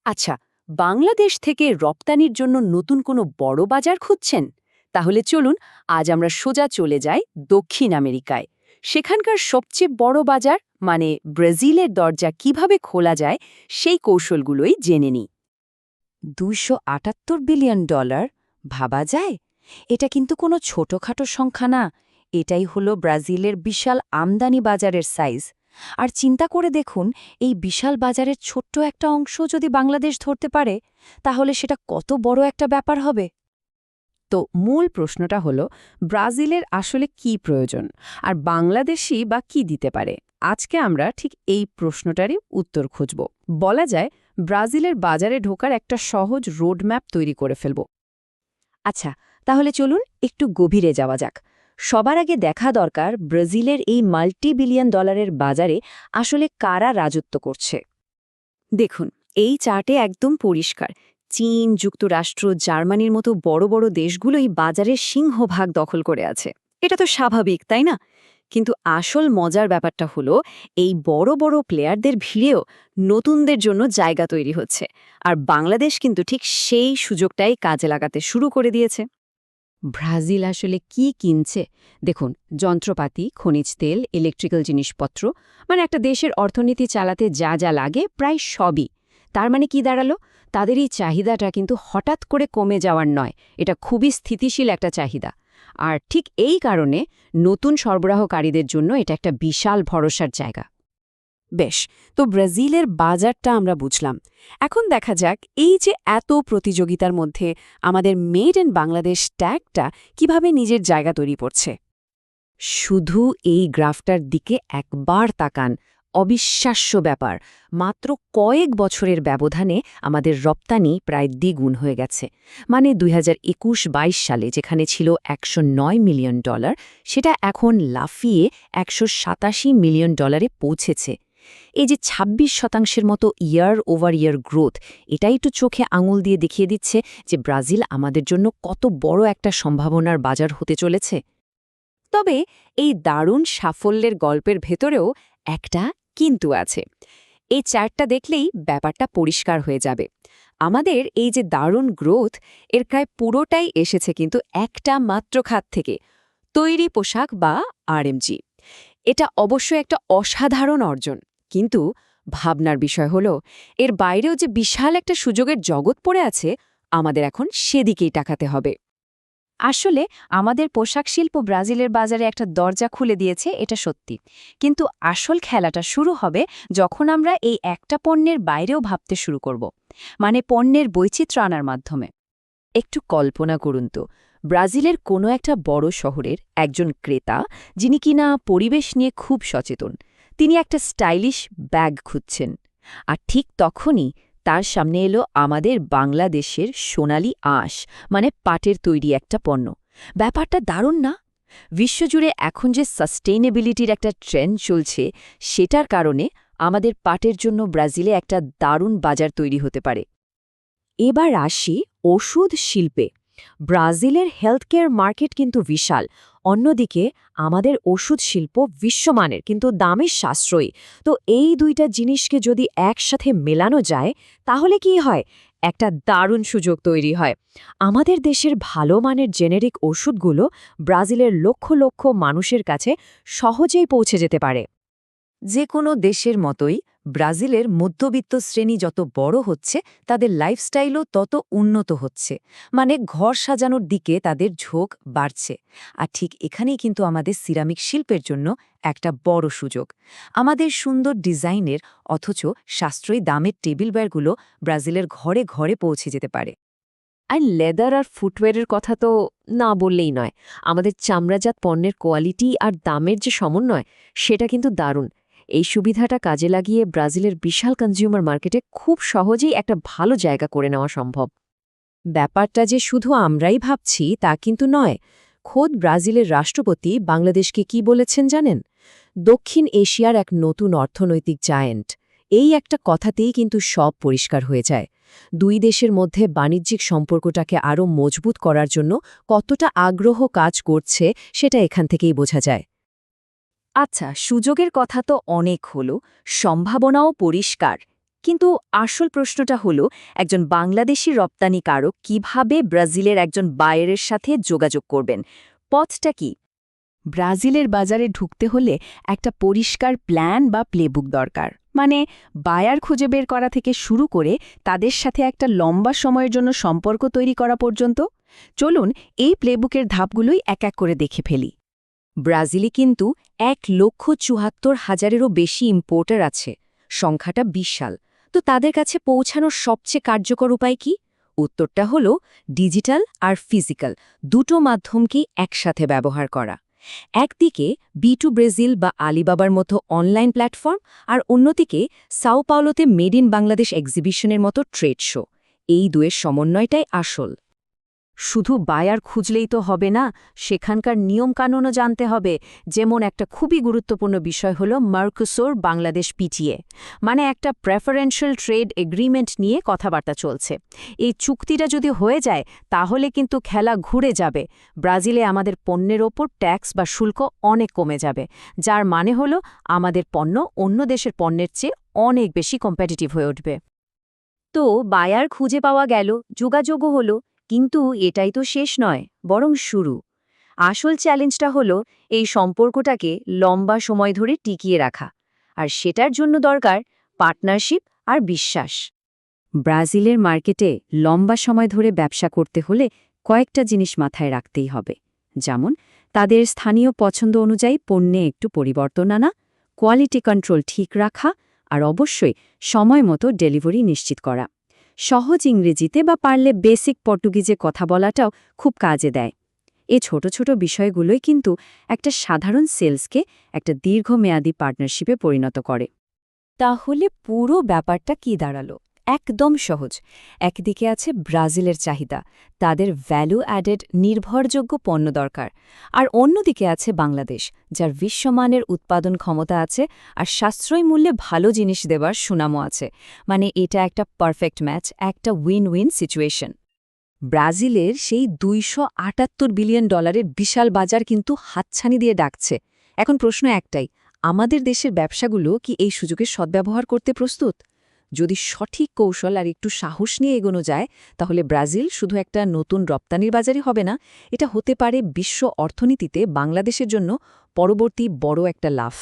আচ্ছা, বাংলাদেশ থেকে রপ্তানির জন্য নতুন কোনো বড় বাজার খুঁজছেন? তাহলে চলুন আজ আমরা সোজা চলে যাই দক্ষিণ আমেরিকায়। সেখানকার সবচেয়ে বড় বাজার মানে ব্রাজিলের দরজা কিভাবে খোলা যায় সেই কৌশলগুলোই জেনে নিই। $278 বিলিয়ন ভাবা যায়? এটা কিন্তু কোনো ছোটখাটো সংখ্যা না। এটাই হলো ব্রাজিলের বিশাল আমদানি বাজারের সাইজ। আর চিন্তা করে দেখুন, এই বিশাল বাজারের ছোট্ট একটা অংশ যদি বাংলাদেশ ধরতে পারে, তাহলে সেটা কত বড় একটা ব্যাপার হবে। তো মূল প্রশ্নটা হলো ব্রাজিলের আসলে কি প্রয়োজন আর বাংলাদেশি বা কি দিতে পারে। আজকে আমরা ঠিক এই প্রশ্নটারই উত্তর খুঁজব। বলা যায় ব্রাজিলের বাজারে ঢোকার একটা সহজ রোডম্যাপ তৈরি করে ফেলব। আচ্ছা, তাহলে চলুন একটু গভীরে যাওয়া যাক। সবার আগে দেখা দরকার ব্রাজিলের এই $multi-billion বাজারে আসলে কারা রাজত্ব করছে। দেখুন, এই চার্টে একদম পরিষ্কার চীন, যুক্তরাষ্ট্র, জার্মানির মতো বড় বড় দেশগুলোই বাজারের সিংহভাগ দখল করে আছে। এটা তো স্বাভাবিক, তাই না? কিন্তু আসল মজার ব্যাপারটা হলো এই বড় বড় প্লেয়ারদের ভিড়েও নতুনদের জন্য জায়গা তৈরি হচ্ছে। আর বাংলাদেশ কিন্তু ঠিক সেই সুযোগটাই কাজে লাগাতে শুরু করে দিয়েছে। ব্রাজিল আসলে কি কিনছে? দেখুন, যন্ত্রপাতি, খনিজ তেল, ইলেকট্রিক্যাল জিনিসপত্র, মানে একটা দেশের অর্থনীতি চালাতে যা যা লাগে প্রায় সবই। তার মানে কি দাঁড়ালো? তাদের এই চাহিদাটা কিন্তু হঠাৎ করে কমে যাওয়ার নয়, এটা খুবই স্থিতিশীল একটা চাহিদা। আর ঠিক এই কারণে নতুন সরবরাহকারীদের জন্য এটা একটা বিশাল ভরসার জায়গা। বেশ, তো ব্রাজিলের বাজারটা আমরা বুঝলাম। এখন দেখা যাক এই যে এত প্রতিযোগিতার মধ্যে আমাদের মেড ইন বাংলাদেশ ট্যাগটা কিভাবে নিজের জায়গা তৈরি করছে। শুধু এই গ্রাফটার দিকে একবার তাকান, অবিশ্বাস্য ব্যাপার। মাত্র কয়েক বছরের ব্যবধানে আমাদের রপ্তানি প্রায় দ্বিগুণ হয়ে গেছে। মানে 2021-22 সালে যেখানে ছিল $109 মিলিয়ন, সেটা এখন লাফিয়ে $187 মিলিয়ন পৌঁছেছে। এই যে 26% মতো ইয়ার ওভার ইয়ার গ্রোথ, এটাই একটু চোখে আঙুল দিয়ে দেখিয়ে দিচ্ছে যে ব্রাজিল আমাদের জন্য কত বড় একটা সম্ভাবনার বাজার হতে চলেছে। তবে এই দারুণ সাফল্যের গল্পের ভেতরেও একটা কিন্তু আছে। এই চার্টটা দেখলেই ব্যাপারটা পরিষ্কার হয়ে যাবে। আমাদের এই যে দারুণ গ্রোথ, এর প্রায় পুরোটাই এসেছে কিন্তু একটা মাত্র খাত থেকে, তৈরি পোশাক বা আরএমজি। এটা অবশ্যই একটা অসাধারণ অর্জন, কিন্তু ভাবনার বিষয় হলো এর বাইরেও যে বিশাল একটা সুযোগের জগৎ পড়ে আছে, আমাদের এখন সেদিকেই তাকাতে হবে। আসলে আমাদের পোশাক শিল্প ব্রাজিলের বাজারে একটা দরজা খুলে দিয়েছে, এটা সত্যি। কিন্তু আসল খেলাটা শুরু হবে যখন আমরা এই একটা পণ্যের বাইরেও ভাবতে শুরু করব, মানে পণ্যের বৈচিত্র্য আনার মাধ্যমে। একটু কল্পনা করুন তো, ব্রাজিলের কোনো একটা বড় শহরের একজন ক্রেতা, যিনি কিনা পরিবেশ নিয়ে খুব সচেতন, তিনি একটা স্টাইলিশ ব্যাগ খুঁজছেন। আর ঠিক তখনই তার সামনে এলো আমাদের বাংলাদেশের সোনালি আঁশ, মানে পাটের তৈরি একটা পণ্য। ব্যাপারটা দারুণ না? বিশ্বজুড়ে এখন যে সাস্টেইনেবিলিটির একটা ট্রেন্ড চলছে, সেটার কারণে আমাদের পাটের জন্য ব্রাজিলে একটা দারুণ বাজার তৈরি হতে পারে। এবার আসি ওষুধ শিল্পে। ব্রাজিলের হেলথকেয়ার মার্কেট কিন্তু বিশাল। অন্যদিকে আমাদের ওষুধ শিল্প বিশ্বমানের, কিন্তু দামে সাশ্রয়ী। তো এই দুইটা জিনিসকে যদি একসাথে মেলানো যায়, তাহলে কি হয়? একটা দারুণ সুযোগ তৈরি হয়। আমাদের দেশের ভালো মানের জেনেরিক ওষুধগুলো ব্রাজিলের লক্ষ লক্ষ মানুষের কাছে সহজেই পৌঁছে যেতে পারে। যে কোনো দেশের মতোই ব্রাজিলের মধ্যবিত্ত শ্রেণী যত বড় হচ্ছে, তাদের লাইফস্টাইলও তত উন্নত হচ্ছে। মানে ঘর সাজানোর দিকে তাদের ঝোঁক বাড়ছে। আর ঠিক এখানেই কিন্তু আমাদের সিরামিক শিল্পের জন্য একটা বড় সুযোগ। আমাদের সুন্দর ডিজাইনের অথচ সাশ্রয়ী দামের টেবিলওয়্যারগুলো ব্রাজিলের ঘরে ঘরে পৌঁছে যেতে পারে। আর লেদার আর ফুটওয়্যারের কথা তো না বললেই নয়। আমাদের চামড়াজাত পণ্যের কোয়ালিটি আর দামের যে সমন্বয়, সেটা কিন্তু দারুণ। এই সুবিধাটা কাজে লাগিয়ে ব্রাজিলের বিশাল কনজিউমার মার্কেটে খুব সহজেই একটা ভালো জায়গা করে নেওয়া সম্ভব। ব্যাপারটা যে শুধু আমরাই ভাবছি তা কিন্তু নয়। খোদ ব্রাজিলের রাষ্ট্রপতি বাংলাদেশকে কি বলেছেন জানেন? দক্ষিণ এশিয়ার এক নতুন অর্থনৈতিক জায়েন্ট। এই একটা কথাতেই কিন্তু সব পরিষ্কার হয়ে যায়। দুই দেশের মধ্যে বাণিজ্যিক সম্পর্কটাকে আরও মজবুত করার জন্য কতটা আগ্রহ কাজ করছে, সেটা এখান থেকেই বোঝা যায়। আচ্ছা, সুযোগের কথা তো অনেক হলো, সম্ভাবনাও পরিষ্কার। কিন্তু আসল প্রশ্নটা হলো একজন বাংলাদেশি রপ্তানিকারক কিভাবে ব্রাজিলের একজন বায়ারের সাথে যোগাযোগ করবেন? পথটা কি? ব্রাজিলের বাজারে ঢুকতে হলে একটা পরিষ্কার প্ল্যান বা প্লেবুক দরকার। মানে বায়ার খুঁজে বের করা থেকে শুরু করে তাদের সাথে একটা লম্বা সময়ের জন্য সম্পর্ক তৈরি করা পর্যন্ত। চলুন এই প্লেবুকের ধাপগুলোই এক এক করে দেখে ফেলি। ব্রাজিলে কিন্তু 1,74,000-এরও বেশি ইম্পোর্টার আছে। সংখ্যাটা বিশাল। তো তাদের কাছে পৌঁছানোর সবচেয়ে কার্যকর উপায় কি? উত্তরটা হলো ডিজিটাল আর ফিজিক্যাল দুটো মাধ্যমকেই একসাথে ব্যবহার করা। একদিকে B2 ব্রাজিল বা আলিবাবার মতো অনলাইন প্ল্যাটফর্ম, আর অন্যদিকে সাও পাওলোতে মেড ইন বাংলাদেশ এক্সিবিশনের মতো ট্রেড শো। এই দুয়ের সমন্বয়টাই আসল। শুধু বায়ার খুঁজলেই তো হবে না, সেখানকার নিয়মকানুনও জানতে হবে। যেমন একটা খুবই গুরুত্বপূর্ণ বিষয় হলো মার্কোসুর বাংলাদেশ পিটিএ, মানে একটা প্রেফারেন্সিয়াল ট্রেড এগ্রিমেন্ট নিয়ে কথাবার্তা চলছে। এই চুক্তিটা যদি হয়ে যায় তাহলে কিন্তু খেলা ঘুরে যাবে। ব্রাজিলে আমাদের পণ্যের ওপর ট্যাক্স বা শুল্ক অনেক কমে যাবে, যার মানে হলো আমাদের পণ্য অন্য দেশের পণ্যের চেয়ে অনেক বেশি কম্পিটিটিভ হয়ে উঠবে। তো বায়ার খুঁজে পাওয়া গেল, যোগাযোগও হলো, কিন্তু এটাই তো শেষ নয়, বরং শুরু। আসল চ্যালেঞ্জটা হলো এই সম্পর্কটাকে লম্বা সময় ধরে টিকিয়ে রাখা, আর সেটার জন্য দরকার পার্টনারশিপ আর বিশ্বাস। ব্রাজিলের মার্কেটে লম্বা সময় ধরে ব্যবসা করতে হলে কয়েকটা জিনিস মাথায় রাখতেই হবে। যেমন তাদের স্থানীয় পছন্দ অনুযায়ী পণ্যে একটু পরিবর্তন আনা, কোয়ালিটি কন্ট্রোল ঠিক রাখা, আর অবশ্যই সময় মতো ডেলিভারি নিশ্চিত করা। সহজ ইংরেজিতে বা পারলে বেসিক পর্তুগিজে কথা বলাটাও খুব কাজে দেয়। এই ছোট ছোট বিষয়গুলোই কিন্তু একটা সাধারণ সেলসকে একটা দীর্ঘমেয়াদী পার্টনারশিপে পরিণত করে। তাহলে পুরো ব্যাপারটা কি দাঁড়ালো? একদম সহজ। একদিকে আছে ব্রাজিলের চাহিদা, তাদের ভ্যালু অ্যাডেড নির্ভরযোগ্য পণ্য দরকার, আর অন্যদিকে আছে বাংলাদেশ, যার বিশ্বমানের উৎপাদন ক্ষমতা আছে আর সাশ্রয়ী মূল্যে ভালো জিনিস দেবার সুনামও আছে। মানে এটা একটা পারফেক্ট ম্যাচ, একটা উইন উইন সিচুয়েশন। ব্রাজিলের সেই $278 বিলিয়ন বিশাল বাজার কিন্তু হাতছানি দিয়ে ডাকছে। এখন প্রশ্ন একটাই, আমাদের দেশের ব্যবসাগুলো কি এই সুযোগের সদ্ব্যবহার করতে প্রস্তুত? যদি সঠিক কৌশল আর একটু সাহস নিয়ে এগোনো যায়, তাহলে ব্রাজিল শুধু একটা নতুন রপ্তানির বাজারই হবে না, এটা হতে পারে বিশ্ব অর্থনীতিতে বাংলাদেশের জন্য পরবর্তী বড় একটা লাফ।